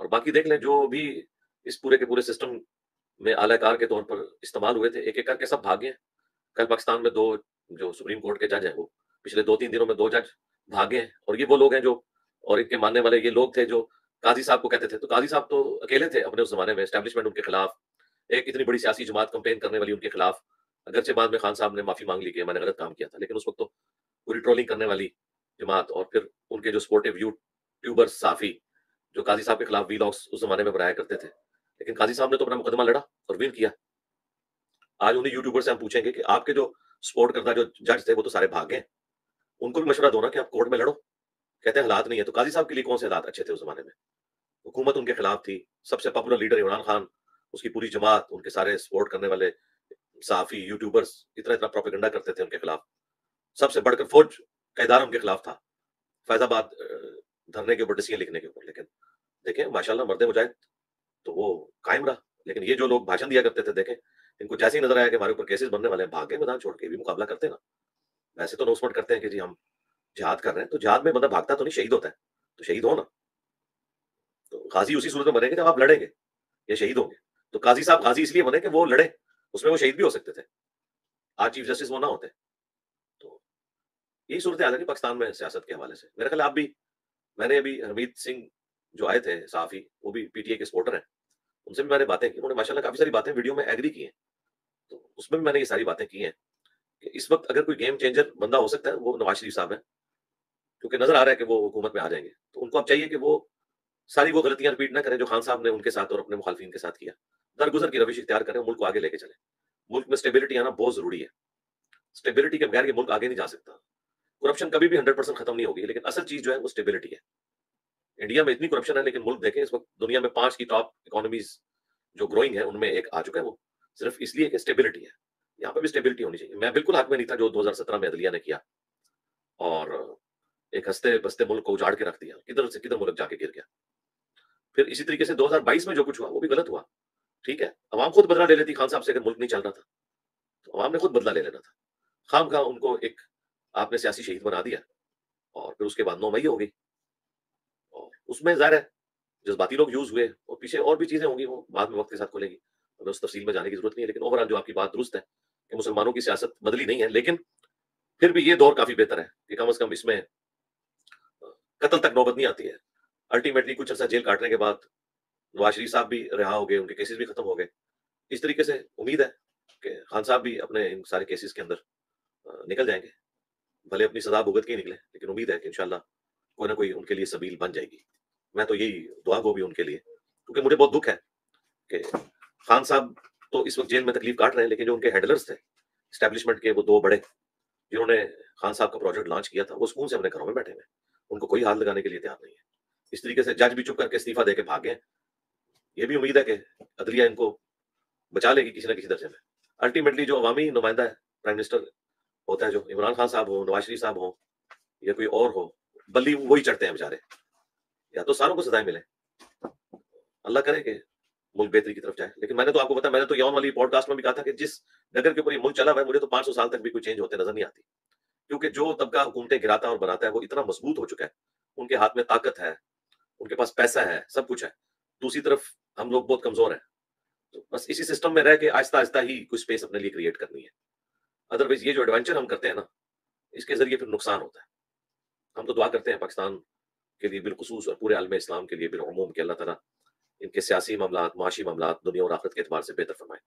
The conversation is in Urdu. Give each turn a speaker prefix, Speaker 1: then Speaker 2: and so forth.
Speaker 1: اور باقی دیکھ لیں جو بھی اس پورے کے پورے سسٹم میں اعلی کار کے طور پر استعمال ہوئے تھے، ایک ایک کر کے سب بھاگے ہیں۔ کل پاکستان میں 2 جو سپریم کورٹ کے جج ہیں، وہ پچھلے 2-3 دنوں میں 2 جج بھاگے ہیں، اور یہ وہ لوگ ہیں جو، اور ان کے ماننے والے یہ لوگ تھے جو قاضی صاحب کو کہتے تھے، تو قاضی صاحب تو اکیلے تھے اپنے اس زمانے میں، اسٹیبلشمنٹ ان کے خلاف، ایک اتنی بڑی سیاسی جماعت کمپین کرنے والی ان کے خلاف، اگرچہ بعد میں خان صاحب نے معافی مانگ لی کہ میں نے غلط کام کیا تھا، لیکن اس وقت تو پوری ٹرولنگ کرنے والی جماعت، اور پھر ان کے جو سپورٹیو یوٹیوبر صحافی جو قاضی صاحب کے خلاف ویلاگس اس زمانے میں بنایا کرتے تھے، لیکن قاضی صاحب نے تو اپنا مقدمہ لڑا اور ون کیا۔ آج انہیں یوٹیوبر سے ہم پوچھیں گے کہ آپ کے جو سپورٹ کردہ جو جج تھے وہ تو سارے بھاگ گئے، ان کو بھی مشورہ دو نا کہ آپ کورٹ میں لڑو، کہتے ہیں حالات نہیں ہے، تو قاضی صاحب کے لیے کون سے حالات اچھے تھے اس زمانے میں؟ حکومت ان کے خلاف تھی، سب سے پاپولر لیڈر عمران خان، اس کی پوری جماعت، ان کے سارے سپورٹ کرنے والے صحافی یوٹیوبرز اتنا اتنا پروپیگنڈا کرتے تھے ان کے خلاف، سب سے بڑھ کر فوج کا ادارہ ان کے خلاف تھا فیض آباد دھرنے کے اوپر، ڈسیاں لکھنے کے اوپر، لیکن دیکھیں ماشاءاللہ مرد مجاہد تو وہ قائم رہا۔ لیکن یہ جو لوگ بھاشن دیا کرتے تھے، دیکھیں ان کو جیسے ہی نظر آیا کہ ہمارے اوپر کیسز بننے والے ہیں، بھاگ گئے میدان چھوڑ کے، بھی مقابلہ کرتے نا۔ ویسے تو اناؤنسمنٹ کرتے ہیں کہ جی ہم جہاد کر رہے ہیں، تو جہاد میں بندہ بھاگتا تو نہیں، شہید ہوتا ہے، تو شہید ہو نا، تو غازی اسی صورت میں بنے گے جب آپ لڑیں گے یا شہید ہوں گے۔ تو قاضی صاحب غازی اس لیے بنے کہ وہ لڑے، اس میں وہ شہید بھی ہو سکتے تھے، آج چیف جسٹس وہ نہ ہوتے۔ تو یہی صورت حال ہے کہ پاکستان میں سیاست کے حوالے سے میرا خیال ہے آپ بھی، میں نے ابھی حمید سنگھ جو آئے تھے صحافی، وہ بھی پی ٹی اے کے سپورٹر ہیں، ان سے بھی میں نے باتیں کی، انہوں نے ماشاءاللہ کافی ساری باتیں ویڈیو میں ایگری کی ہیں، تو اس میں بھی میں نے یہ ساری باتیں کی ہیں کہ اس وقت اگر کوئی گیم چینجر بندہ ہو سکتا ہے وہ نواز شریف صاحب ہیں، کیونکہ نظر آ رہا ہے کہ وہ حکومت میں آ جائیں گے، تو ان کو اب چاہیے کہ وہ ساری وہ غلطیاں رپیٹ نہ کریں جو خان صاحب نے ان کے ساتھ اور اپنے مخالفین کے ساتھ کیا، درگزر کی روش اختیار کریں، ملک کو آگے لے کے چلیں۔ ملک میں اسٹیبلٹی آنا بہت ضروری ہے، اسٹیبلٹی کے بغیر یہ ملک آگے نہیں جا سکتا۔ کرپشن کبھی بھی 100% ختم نہیں ہوگی، لیکن اصل چیز جو ہے وہ اسٹیبلٹی ہے۔ انڈیا میں اتنی کرپشن ہے، لیکن ملک دیکھیں اس وقت دنیا میں 5 کی ٹاپ اکانومیز جو گروئنگ ہے ان میں ایک آ چکا ہے، وہ صرف اس لیے کہ اسٹیبلٹی ہے۔ یہاں پہ بھی اسٹیبلٹی ہونی چاہیے۔ میں بالکل حق میں نہیں تھا جو 2017 میں عدلیہ نے کیا، اور ایک ہنستے بستے ملک کو اجاڑ کے رکھ دیا، کدھر سے کدھر ملک جا کے گر گیا۔ پھر اسی طریقے سے 2022 میں جو کچھ ہوا وہ بھی غلط ہوا، ٹھیک ہے، عوام خود بدلہ لے لیتی خان صاحب سے، اگر ملک نہیں چل رہا تھا تو عوام نے خود بدلہ لے لینا تھا۔ خام خواہ ان کو ایک آپ نے سیاسی شہید بنا دیا، اور پھر اس کے بعد 9 مئی ہو گئی، اور اس میں ظاہر ہے جذباتی لوگ یوز ہوئے، اور پیچھے اور بھی چیزیں ہوں گی، وہ بعد میں وقت کے ساتھ کھلے گی، ہمیں اس تفصیل میں جانے کی ضرورت نہیں ہے، لیکن اوورآل جو آپ کی بات درست ہے کہ مسلمانوں کی سیاست بدلی نہیں ہے، لیکن پھر بھی یہ دور کافی بہتر ہے کہ کم از کم اس میں قتل تک نوبت نہیں آتی ہے۔ الٹیمیٹلی کچھ عرصہ جیل کاٹنے کے بعد نواز شریف صاحب بھی رہا ہو گئے، ان کے کیسز بھی ختم ہو گئے۔ اس طریقے سے امید ہے کہ خان صاحب بھی اپنے ان سارے کیسز کے اندر نکل جائیں گے، بھلے اپنی سزا بھگت کے ہی نکلے، لیکن امید ہے کہ انشاءاللہ کوئی نہ کوئی ان کے لیے سبیل بن جائے گی۔ میں تو یہی دعا گو بھی ان کے لیے، کیونکہ مجھے بہت دکھ ہے کہ خان صاحب تو اس وقت جیل میں تکلیف کاٹ رہے ہیں، لیکن جو ان کے ہیڈلرز تھے اسٹیبلشمنٹ کے، وہ 2 بڑے جنہوں نے خان صاحب کا پروجیکٹ لانچ کیا تھا، وہ سکون سے اپنے گھروں میں بیٹھے ہوئے ہیں، ان کو کوئی ہاتھ لگانے کے لیے تیار نہیں ہے۔ اس طریقے سے جج بھی چپ کر کے استعفیٰ دے کے بھاگ گئے۔ یہ بھی امید ہے کہ عدلیہ ان کو بچا لے گی کسی نہ کسی درجے میں۔ الٹیمیٹلی جو عوامی نمائندہ ہے، پرائم منسٹر ہوتا ہے، جو عمران خان صاحب ہو، نواز شریف صاحب ہو، یا کوئی اور ہو، بلی وہی چڑھتے ہیں بیچارے، یا تو ساروں کو سزائیں ملیں، اللہ کرے کہ ملک بہتری کی طرف جائے۔ لیکن میں نے تو آپ کو بتایا، میں نے تو یون والی پوڈ کاسٹ میں بھی کہا تھا کہ جس ڈگر کے اوپر یہ ملک چلا ہوا ہے، مجھے تو 500 سال تک بھی کوئی چینج ہوتے نظر نہیں آتی، کیونکہ جو طبقہ حکومتیں گراتا اور بناتا ہے وہ اتنا مضبوط ہو چکا ہے، ان کے ہاتھ میں طاقت ہے، ان کے پاس پیسہ ہے، سب کچھ ہے۔ دوسری طرف ہم لوگ بہت کمزور ہیں، تو بس اسی سسٹم میں رہ کے آہستہ آہستہ ہی کچھ اسپیس اپنے لیے کریٹ کرنی ہے۔ ادروائز یہ جو ایڈونچر ہم کرتے ہیں نا، اس کے ذریعے پھر نقصان ہوتا ہے۔ ہم تو دعا کرتے ہیں پاکستان کے لیے بالخصوص اور پورے عالم اسلام کے لیے بالعموم کہ اللہ تعالیٰ ان کے سیاسی معاملات، معاشی معاملات دنیا اور آخرت کے اعتبار سے بہتر فرمائے۔